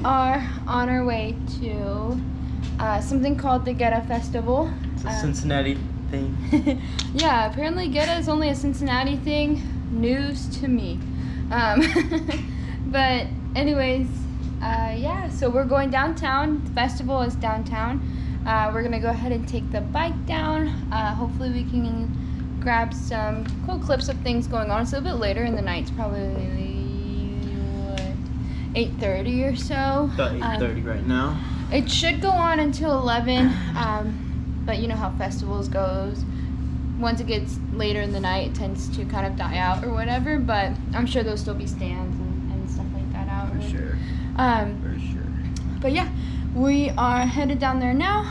are on our way to something called the Geta Festival. It's a Cincinnati thing. Yeah, apparently Geta is only a Cincinnati thing. News to me. But anyways, yeah, so we're going downtown. The festival is downtown. We're gonna go ahead and take the bike down. Hopefully we can grab some cool clips of things going on. It's a little bit later in the night. It's probably 8:30 or so. About 8:30 right now. It should go on until 11, but you know how festivals goes. Once it gets later in the night, it tends to kind of die out or whatever, but I'm sure there'll still be stands and stuff like that out. For sure. For sure. But yeah, we are headed down there now.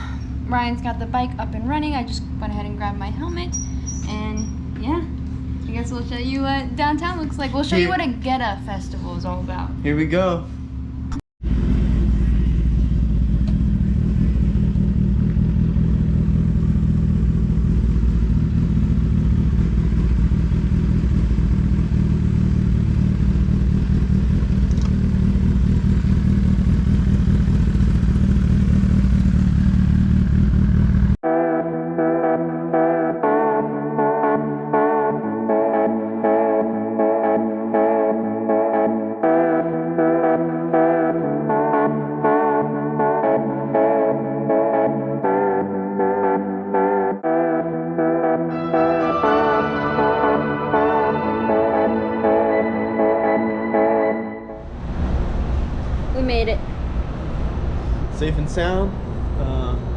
Ryan's got the bike up and running. I just went ahead and grabbed my helmet, and yeah, I guess we'll show you what downtown looks like. We'll show you what a Geta festival is all about. Here we go. Made it. Safe and sound.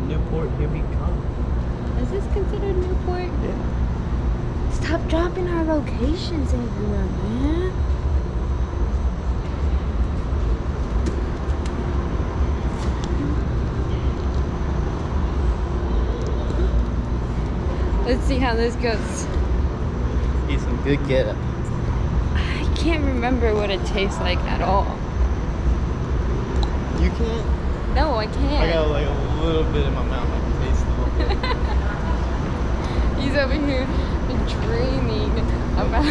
Newport, here we come. Is this considered Newport? Yeah. Stop dropping our locations everywhere, man. Let's see how this goes. Eat some good Geta. I can't remember what it tastes like at all. You can't? No, I can't. I got like a little bit in my mouth. I can taste a little bit. He's over here dreaming about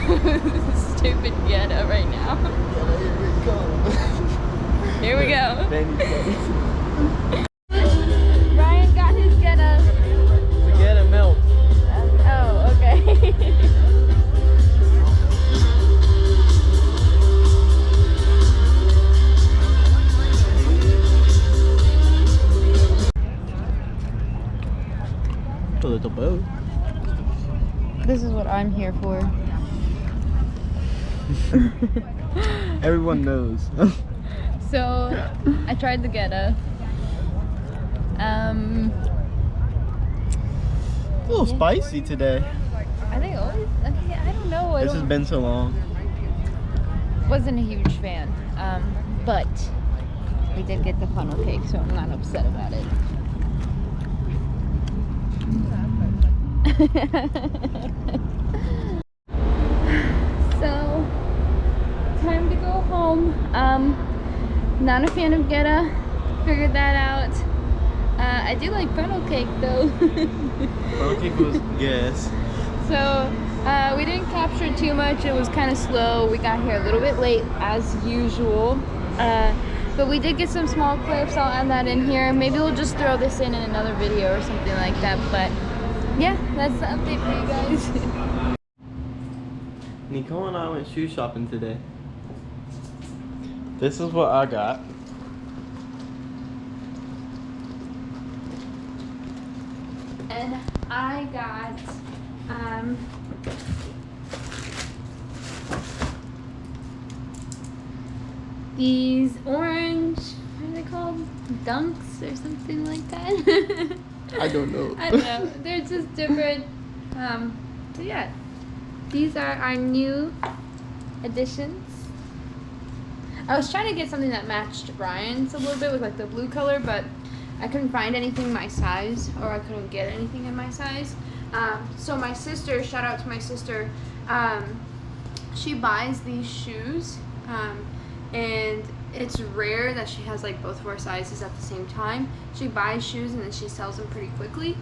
stupid Geta right now. Here we go. Ryan got his Geta. The Geta milk. Oh, okay. A little boat. This is what I'm here for. Everyone knows. So, I tried the Geta. A little spicy today. I think always. I don't know. This has been so long. Wasn't a huge fan, but we did get the funnel cake, so I'm not upset about it. So, time to go home. Not a fan of Geta. Figured that out. I do like funnel cake though. Funnel cake was yes. So we didn't capture too much. It was kind of slow. We got here a little bit late as usual. But we did get some small clips. I'll add that in here. Maybe we'll just throw this in another video or something like that. But yeah, that's the update for you guys. Nicole and I went shoe shopping today. This is what I got. And I got these orange, what are they called? Dunks or something like that. I don't know. I don't know. They're just different. So yeah, these are our new additions. I was trying to get something that matched Ryan's a little bit with like the blue color, but I couldn't find anything my size, or I couldn't get anything in my size. So my sister, shout out to my sister, she buys these shoes, and it's rare that she has like both of our sizes at the same time. She buys shoes and then she sells them pretty quickly.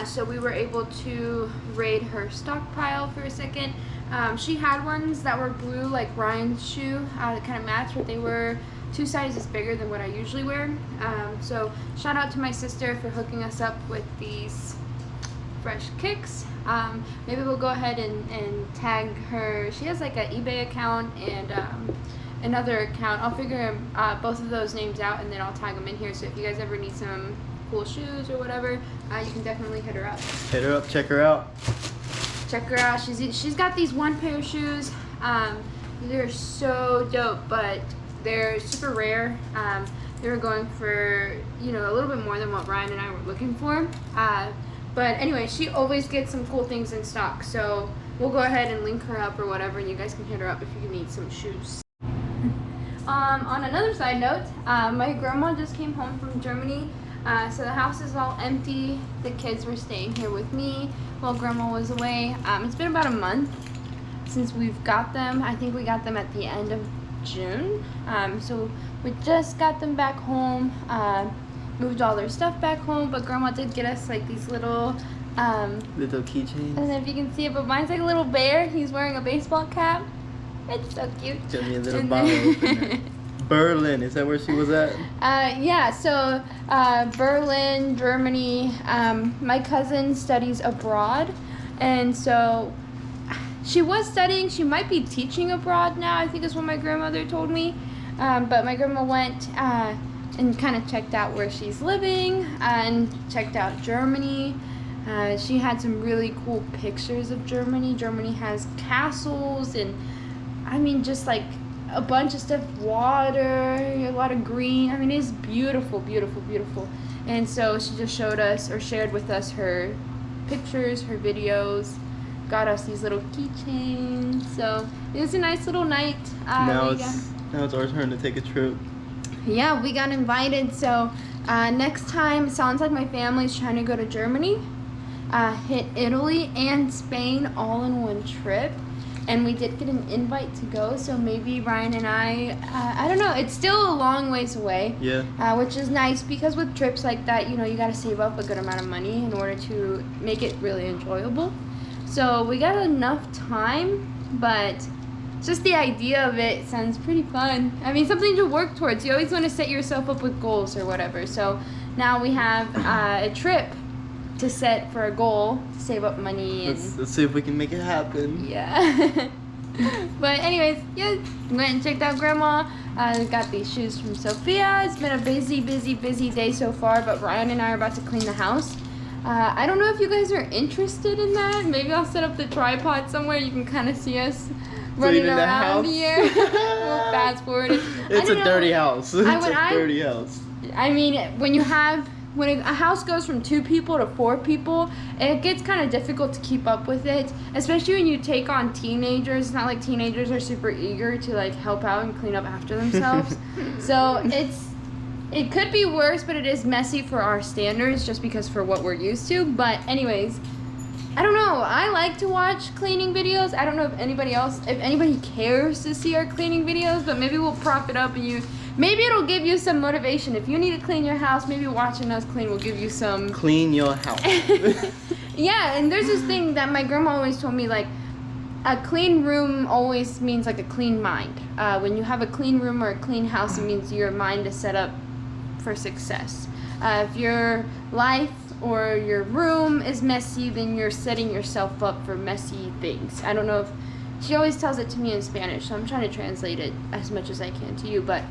So we were able to raid her stockpile for a second. She had ones that were blue, like Ryan's shoe, that kind of matched, but they were 2 sizes bigger than what I usually wear. So shout out to my sister for hooking us up with these fresh kicks. Maybe we'll go ahead and tag her. She has like an eBay account and another account. I'll figure both of those names out, and then I'll tag them in here. So if you guys ever need some cool shoes or whatever, you can definitely hit her up. Hit her up, check her out. Check her out. She's got these one pair of shoes. They're so dope, but they're super rare. They were going for, you know, a little bit more than what Ryan and I were looking for. But anyway, she always gets some cool things in stock. So we'll go ahead and link her up or whatever, and you guys can hit her up if you need some shoes. On another side note, my grandma just came home from Germany. So the house is all empty. The kids were staying here with me while grandma was away. It's been about a month since we've got them. I think we got them at the end of June. So we just got them back home, moved all their stuff back home, but grandma did get us like these little keychains. I don't know if you can see it, but mine's like a little bear. He's wearing a baseball cap. It's so cute. Got me a little bottle opener. Berlin, is that where she was at? Yeah, so Berlin, Germany. My cousin studies abroad, and so she was studying. She might be teaching abroad now, I think is what my grandmother told me. But my grandma went and kind of checked out where she's living and checked out Germany. She had some really cool pictures of Germany. Germany has castles and, I mean, just like a bunch of stuff, water, a lot of green. I mean, it's beautiful, beautiful, beautiful. And so she just showed us, or shared with us, her pictures, her videos, got us these little keychains. So it was a nice little night. Now it's our turn to take a trip. Yeah, we got invited. So next time, it sounds like my family's trying to go to Germany, hit Italy and Spain all in one trip. And we did get an invite to go, so maybe Ryan and I don't know, it's still a long ways away. Yeah. Which is nice, because with trips like that, you know, you gotta save up a good amount of money in order to make it really enjoyable. So we got enough time, but just the idea of it sounds pretty fun. I mean, something to work towards. You always want to set yourself up with goals or whatever. So now we have a trip to set for a goal, to save up money. And Let's see if we can make it happen. yeah. But anyways, yeah, went and checked out grandma. Got these shoes from Sophia. It's been a busy, busy, busy day so far, but Ryan and I are about to clean the house. I don't know if you guys are interested in that. Maybe I'll set up the tripod somewhere. You can kind of see us running around here. We'll fast forward. It's a dirty house. It's a dirty house. I mean, when a house goes from 2 people to 4 people, it gets kind of difficult to keep up with it, especially when you take on teenagers. It's not like teenagers are super eager to like help out and clean up after themselves. So it could be worse, but it is messy for our standards just because for what we're used to. But anyways, I don't know. I like to watch cleaning videos. I don't know if anybody cares to see our cleaning videos, but maybe we'll prop it up and maybe it'll give you some motivation. If you need to clean your house, maybe watching us clean will give you some... Clean your house. Yeah, and there's this thing that my grandma always told me, like, a clean room always means like a clean mind. When you have a clean room or a clean house, it means your mind is set up for success. If your life or your room is messy, then you're setting yourself up for messy things. I don't know if... She always tells it to me in Spanish, so I'm trying to translate it as much as I can to you, but...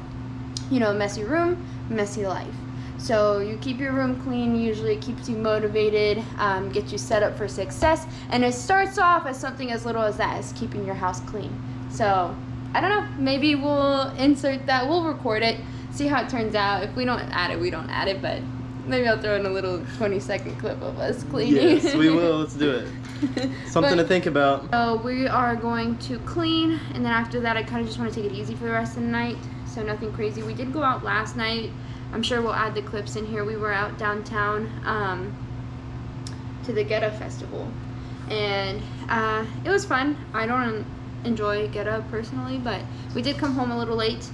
You know, messy room, messy life. So you keep your room clean, usually it keeps you motivated, gets you set up for success, and it starts off as something as little as that, as keeping your house clean. So, I don't know, maybe we'll insert that, we'll record it, see how it turns out. If we don't add it, we don't add it, but maybe I'll throw in a little 20-second clip of us cleaning. Yes, we will, let's do it. Something to think about. So we are going to clean, and then after that I kind of just want to take it easy for the rest of the night. So nothing crazy. We did go out last night. I'm sure we'll add the clips in here. We were out downtown to the Geta Festival, and it was fun. I don't enjoy Geta personally, but we did come home a little late,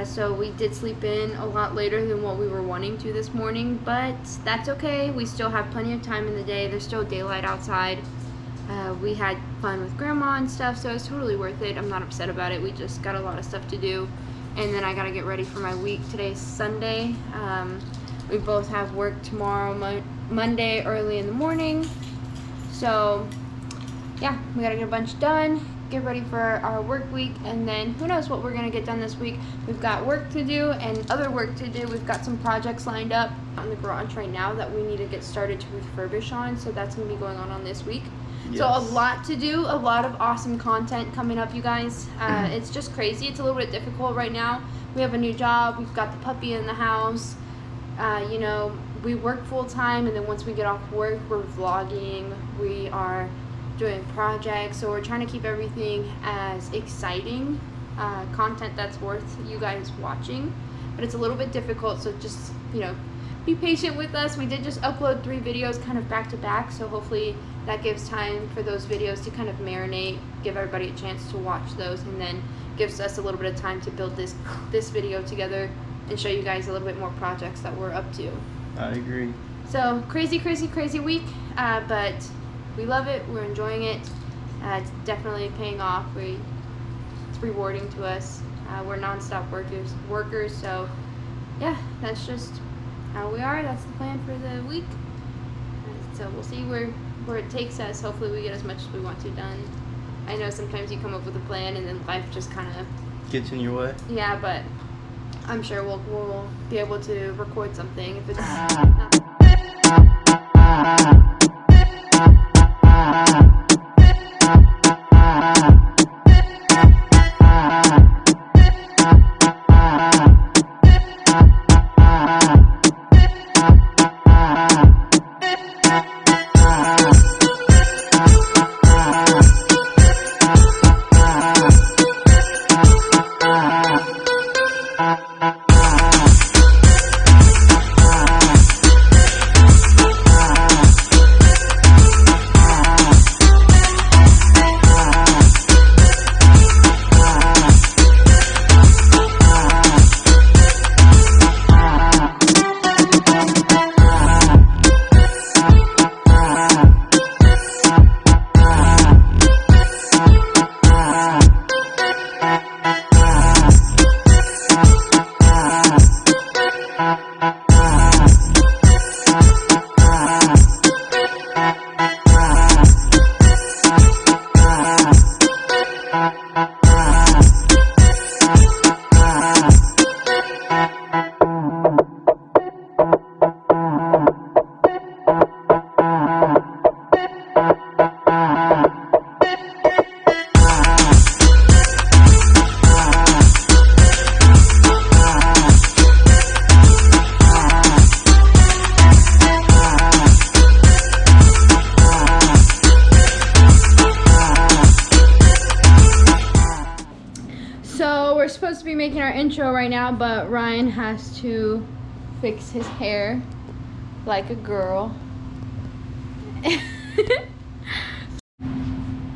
so we did sleep in a lot later than what we were wanting to this morning, but that's okay. We still have plenty of time in the day. There's still daylight outside, We had fun with grandma and stuff, so it's totally worth it. I'm not upset about it. We just got a lot of stuff to do, and then I gotta get ready for my week. Today's Sunday. We both have work tomorrow, Monday, early in the morning. So yeah, we gotta get a bunch done, get ready for our work week, and then who knows what we're gonna get done this week. We've got work to do and other work to do. We've got some projects lined up in the garage right now that we need to get started to refurbish on, so that's gonna be going on this week. Yes. So a lot to do, a lot of awesome content coming up, you guys. It's just crazy. It's a little bit difficult right now. We have a new job, we've got the puppy in the house. You know, we work full time, and then once we get off work, we're vlogging, we are doing projects, so we're trying to keep everything as exciting content that's worth you guys watching, but it's a little bit difficult, so just, you know, be patient with us. We did just upload 3 videos kind of back to back, so hopefully that gives time for those videos to kind of marinate, give everybody a chance to watch those, and then gives us a little bit of time to build this video together and show you guys a little bit more projects that we're up to. I agree. So crazy week, but we love it. We're enjoying it. It's definitely paying off. It's rewarding to us. We're non-stop workers. So yeah, that's just how we are. That's the plan for the week. So we'll see where it takes us. Hopefully we get as much as we want to done. I know sometimes you come up with a plan and then life just kind of gets in your way. Yeah, but I'm sure we'll be able to record something if it's not. We're supposed to be making our intro right now, but Ryan has to fix his hair like a girl.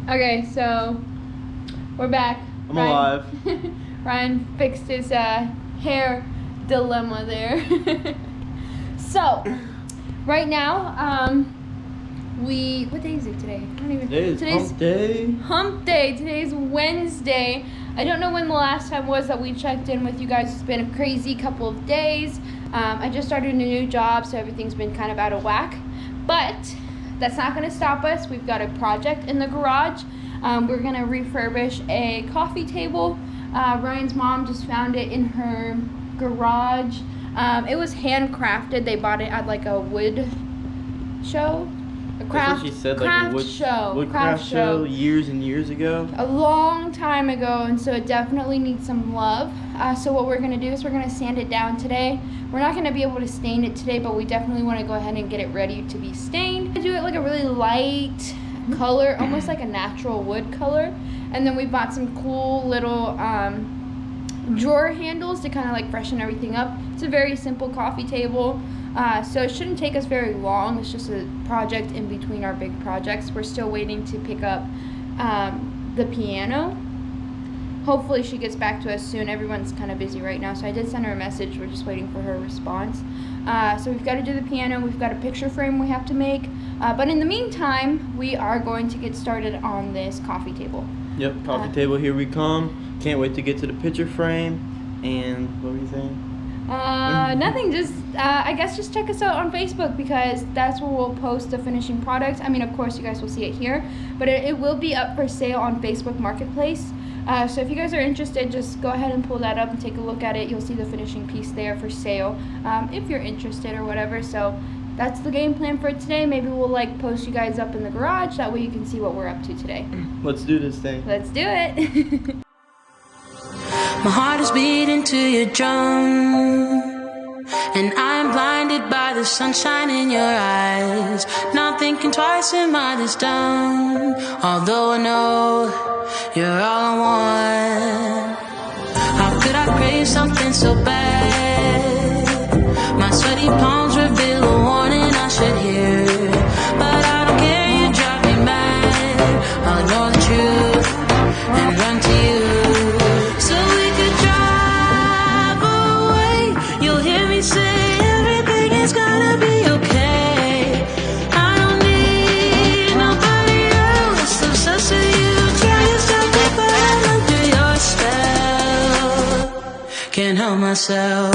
Okay, so we're back. I'm alive. Ryan fixed his hair dilemma there. So right now, what day is it today? I don't even. Today's hump day. Hump day. Today's Wednesday. I don't know when the last time was that we checked in with you guys. It's been a crazy couple of days. I just started a new job, so everything's been kind of out of whack. But that's not going to stop us. We've got a project in the garage. We're going to refurbish a coffee table. Ryan's mom just found it in her garage. It was handcrafted. They bought it at like a wood show. That's what she said, like a woodcraft show years and years ago. A long time ago, and so it definitely needs some love. So what we're going to do is we're going to sand it down today. We're not going to be able to stain it today, but we definitely want to go ahead and get it ready to be stained. I do it like a really light color, almost like a natural wood color. And then we bought some cool little drawer handles to kind of like freshen everything up. It's a very simple coffee table. So it shouldn't take us very long. It's just a project in between our big projects. We're still waiting to pick up the piano. hopefully she gets back to us soon. Everyone's kind of busy right now, so I did send her a message. We're just waiting for her response. So we've got to do the piano. We've got a picture frame we have to make. But in the meantime, we are going to get started on this coffee table. Yep, coffee table, here we come. Can't wait to get to the picture frame. And what were you saying? Nothing, just I guess just check us out on Facebook, because that's where we'll post the finishing product. I mean, of course you guys will see it here, but it will be up for sale on Facebook Marketplace. So if you guys are interested, just go ahead and pull that up and take a look at it. You'll see the finishing piece there for sale, if you're interested or whatever. So that's the game plan for today. Maybe we'll like post you guys up in the garage, that way you can see what we're up to today. Let's do this thing. Let's do it. My heart is beating to your drum, and I'm blinded by the sunshine in your eyes. Not thinking twice, am I this dumb? Although I know you're all I want. How could I crave something so bad? My sweaty palms reveal a warning I should hear, but I don't care, you drive me mad. I'll ignore the truth and run to you. Can't help myself.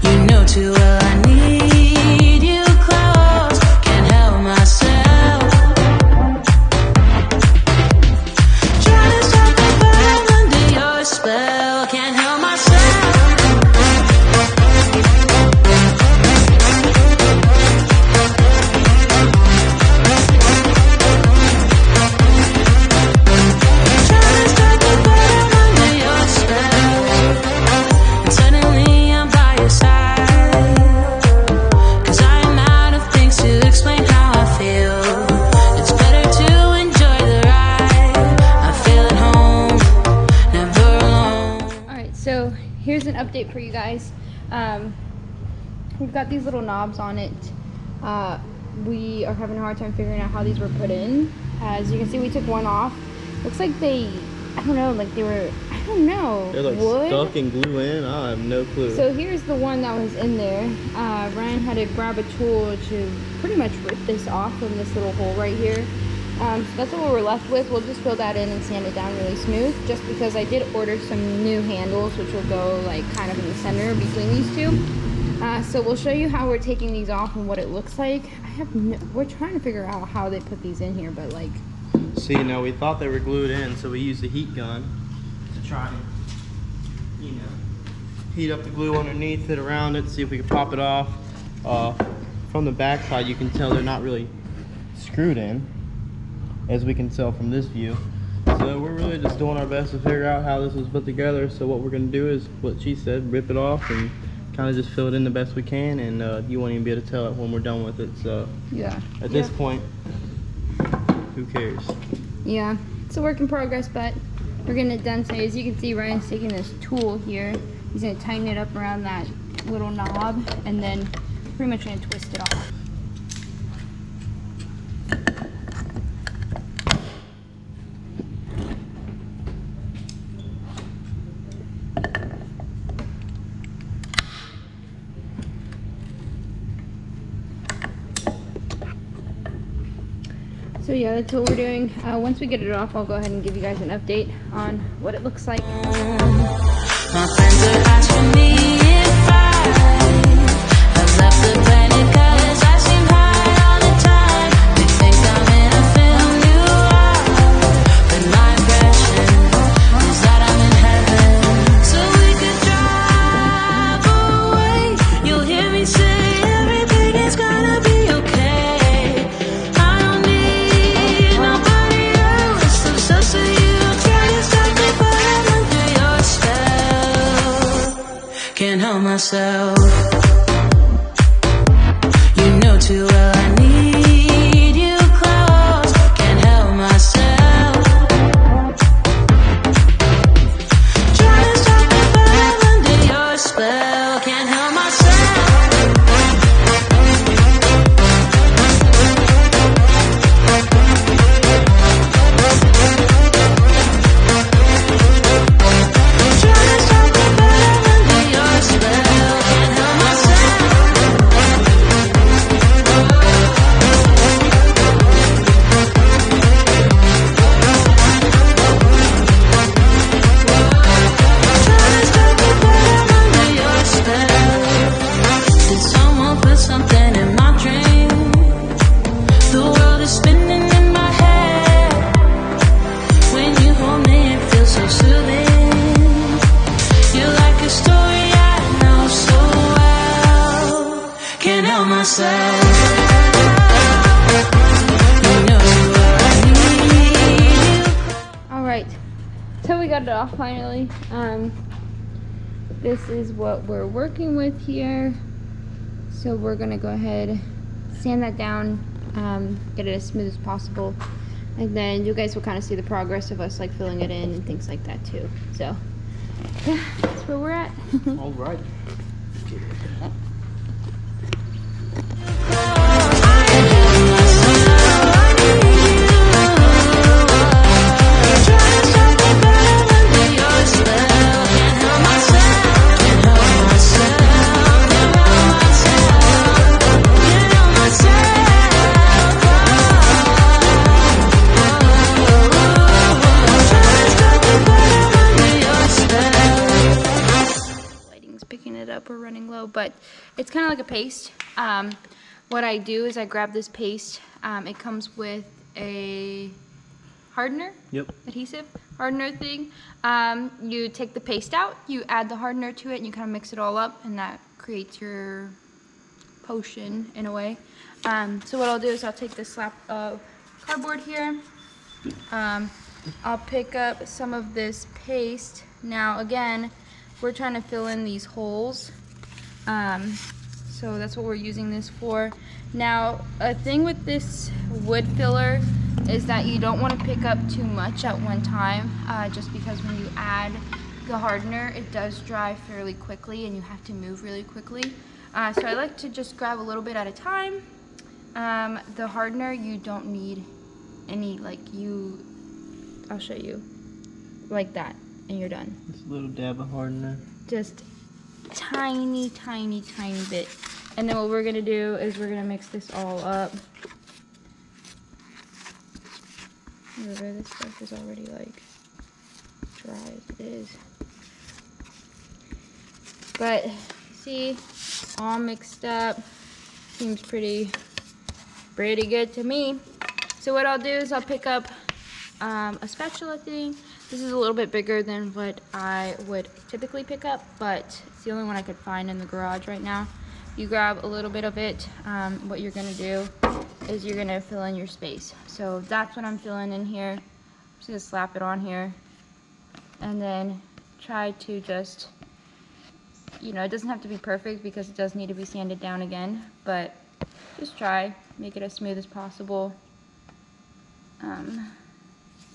You know too well I need you close. Can't help myself. Trying to stop the burn under your spell. Can't help myself. Here's an update for you guys. We've got these little knobs on it. We are having a hard time figuring out how these were put in. As you can see, we took one off. Looks like they, I don't know, like they were, I don't know, they're like wood? stuck and glue in. I have no clue. So here's the one that was in there. Ryan had to grab a tool to pretty much rip this off from this little hole right here. So that's what we're left with. We'll just fill that in and sand it down really smooth, just because I did order some new handles, which will go like kind of in the center between these two. So we'll show you how we're taking these off and what it looks like. We're trying to figure out how they put these in here, but like. See, now we thought they were glued in, so we used a heat gun to try and, you know, heat up the glue underneath it, around it, see if we can pop it off. From the back side, you can tell they're not really screwed in, as we can tell from this view. So we're really just doing our best to figure out how this was put together. So what we're going to do is what she said, rip it off and kind of just fill it in the best we can, and you won't even be able to tell it when we're done with it. So yeah, at this point, who cares? Yeah, it's a work in progress, but we're getting it done. So as you can see, Ryan's taking this tool here. He's going to tighten it up around that little knob, and then pretty much going to twist it off. So yeah, that's what we're doing. Once we get it off, I'll go ahead and give you guys an update on what it looks like. My friends are asking me if I have left the planet, 'cause I seem high all the time. They think I'm in a film noir, but my impression is that I'm in heaven. So we could drive away. You'll hear me say everything is gonna be okay. I don't need nobody else. I'm so you try to stop me, but I'm under your spell. Can't help myself. You know too well I need you close. Can't help myself. Try to stop me, but I'm under your spell. Can't help myself. myself. You know I need you. All right, so we got it off finally. This is what we're working with here. So we're gonna go ahead, sand that down, get it as smooth as possible, and then you guys will kind of see the progress of us like filling it in and things like that too. So yeah, that's where we're at. All right. Picking it up, we're running low, but it's kind of like a paste. What I do is I grab this paste. It comes with a hardener, adhesive hardener thing. You take the paste out, you add the hardener to it, and you kind of mix it all up, and that creates your potion in a way. So what I'll do is I'll take this slab of cardboard here. I'll pick up some of this paste. Now again, we're trying to fill in these holes, so that's what we're using this for. Now, a thing with this wood filler is that you don't want to pick up too much at one time, just because when you add the hardener, it does dry fairly quickly and you have to move really quickly. So I like to just grab a little bit at a time. The hardener, you don't need any, I'll show you, like that. And you're done. Just a little dab of hardener. Just tiny, tiny, tiny bit. And then what we're gonna do is we're gonna mix this all up. Remember, this stuff is already like dry as it is. But see, all mixed up. Seems pretty good to me. So what I'll do is I'll pick up a spatula thing. This is a little bit bigger than what I would typically pick up, but it's the only one I could find in the garage right now. You grab a little bit of it. What you're gonna do is you're gonna fill in your space. So that's what I'm filling in here. I'm just gonna slap it on here and then try to just, you know, it doesn't have to be perfect because it does need to be sanded down again, but just try, make it as smooth as possible.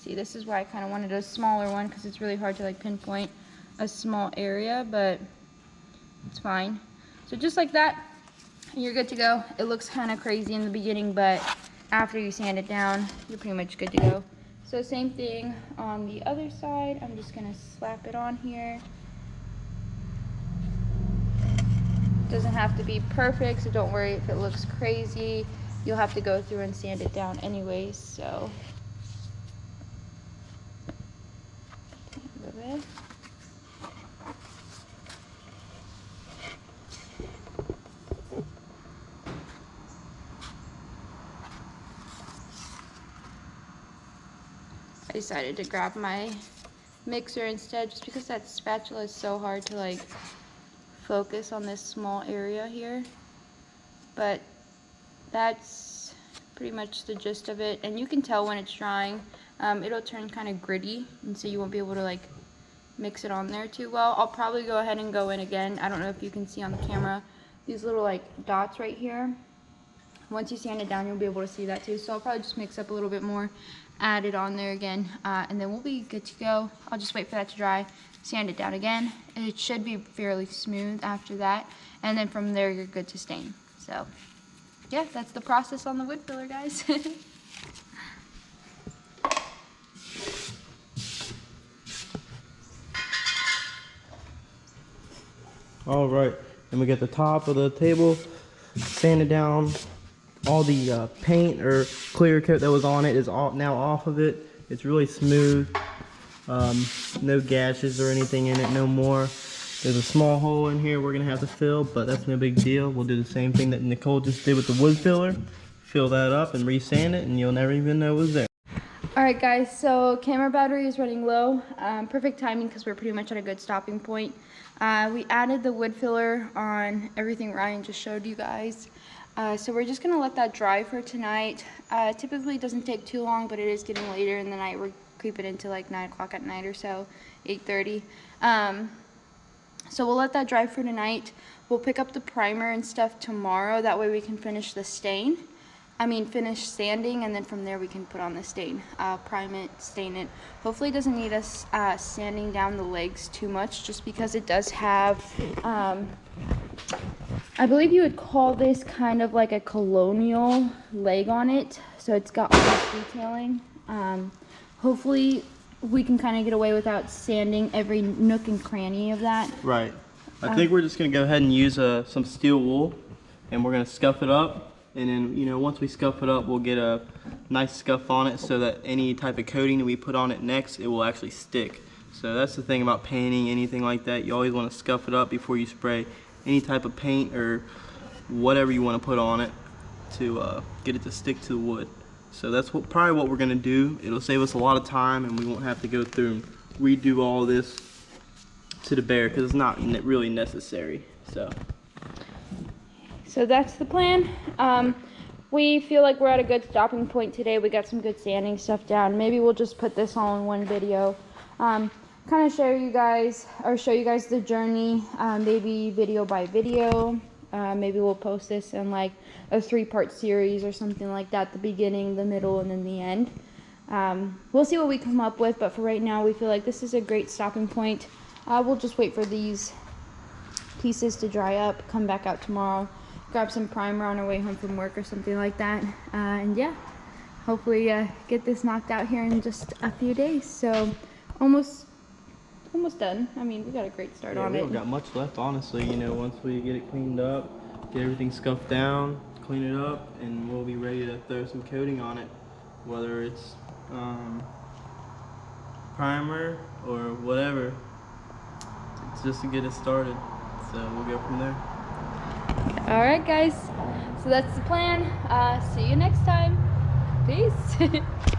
See, this is why I kind of wanted a smaller one, because it's really hard to like pinpoint a small area, but it's fine. So just like that, and you're good to go. It looks kind of crazy in the beginning, but after you sand it down, you're pretty much good to go. So same thing on the other side. I'm just gonna slap it on here. Doesn't have to be perfect, so don't worry if it looks crazy. You'll have to go through and sand it down anyways, so. I decided to grab my mixer instead, just because that spatula is so hard to like focus on this small area here. But that's pretty much the gist of it, and you can tell when it's drying. It'll turn kind of gritty, and so you won't be able to like mix it on there too well. I'll probably go ahead and go in again. I don't know if you can see on the camera these little like dots right here. Once you sand it down, you'll be able to see that too. So I'll probably just mix up a little bit more, add it on there again, and then we'll be good to go. I'll just wait for that to dry, sand it down again. It should be fairly smooth after that, and then from there you're good to stain. So yeah, that's the process on the wood filler, guys. All right, and we get the top of the table sanded down. All the paint or clear coat that was on it is now off of it. It's really smooth. No gashes or anything in it no more. There's a small hole in here we're gonna have to fill, but that's no big deal. We'll do the same thing that Nicole just did with the wood filler. Fill that up and re-sand it, and you'll never even know it was there. All right, guys, so camera battery is running low. Perfect timing because we're pretty much at a good stopping point. We added the wood filler on everything Ryan just showed you guys. So we're just gonna let that dry for tonight. Typically it doesn't take too long, but it is getting later in the night. We're creeping into like 9 o'clock at night or so, 8:30. So we'll let that dry for tonight. We'll pick up the primer and stuff tomorrow. That way we can finish the stain. Finish sanding, and then from there we can put on the stain. Prime it, stain it. Hopefully it doesn't need us sanding down the legs too much, just because it does have, I believe you would call this kind of like a colonial leg on it. So it's got all this detailing. Hopefully we can kind of get away without sanding every nook and cranny of that. Right. I think we're just going to go ahead and use some steel wool, and we're going to scuff it up. And then, you know, once we scuff it up, we'll get a nice scuff on it so that any type of coating that we put on it next, it will actually stick. So that's the thing about painting, anything like that. You always want to scuff it up before you spray any type of paint or whatever you want to put on it to get it to stick to the wood. So that's probably what we're going to do. It'll save us a lot of time, and we won't have to go through and redo all this to the bare, because it's not really necessary. So that's the plan. We feel like we're at a good stopping point today. We got some good sanding stuff down. Maybe we'll just put this all in one video. Kind of show you guys the journey, maybe video by video. Maybe we'll post this in like a 3-part series or something like that, the beginning, the middle, and then the end. We'll see what we come up with, but for right now we feel like this is a great stopping point. We'll just wait for these pieces to dry up, come back out tomorrow, grab some primer on our way home from work or something like that, and yeah, hopefully get this knocked out here in just a few days. So almost done. We got a great start on it. We don't got much left, honestly. You know, once we get it cleaned up, get everything scuffed down, clean it up, and we'll be ready to throw some coating on it, whether it's primer or whatever. It's just to get it started. So we'll go from there. All right, guys. So that's the plan. See you next time. Peace.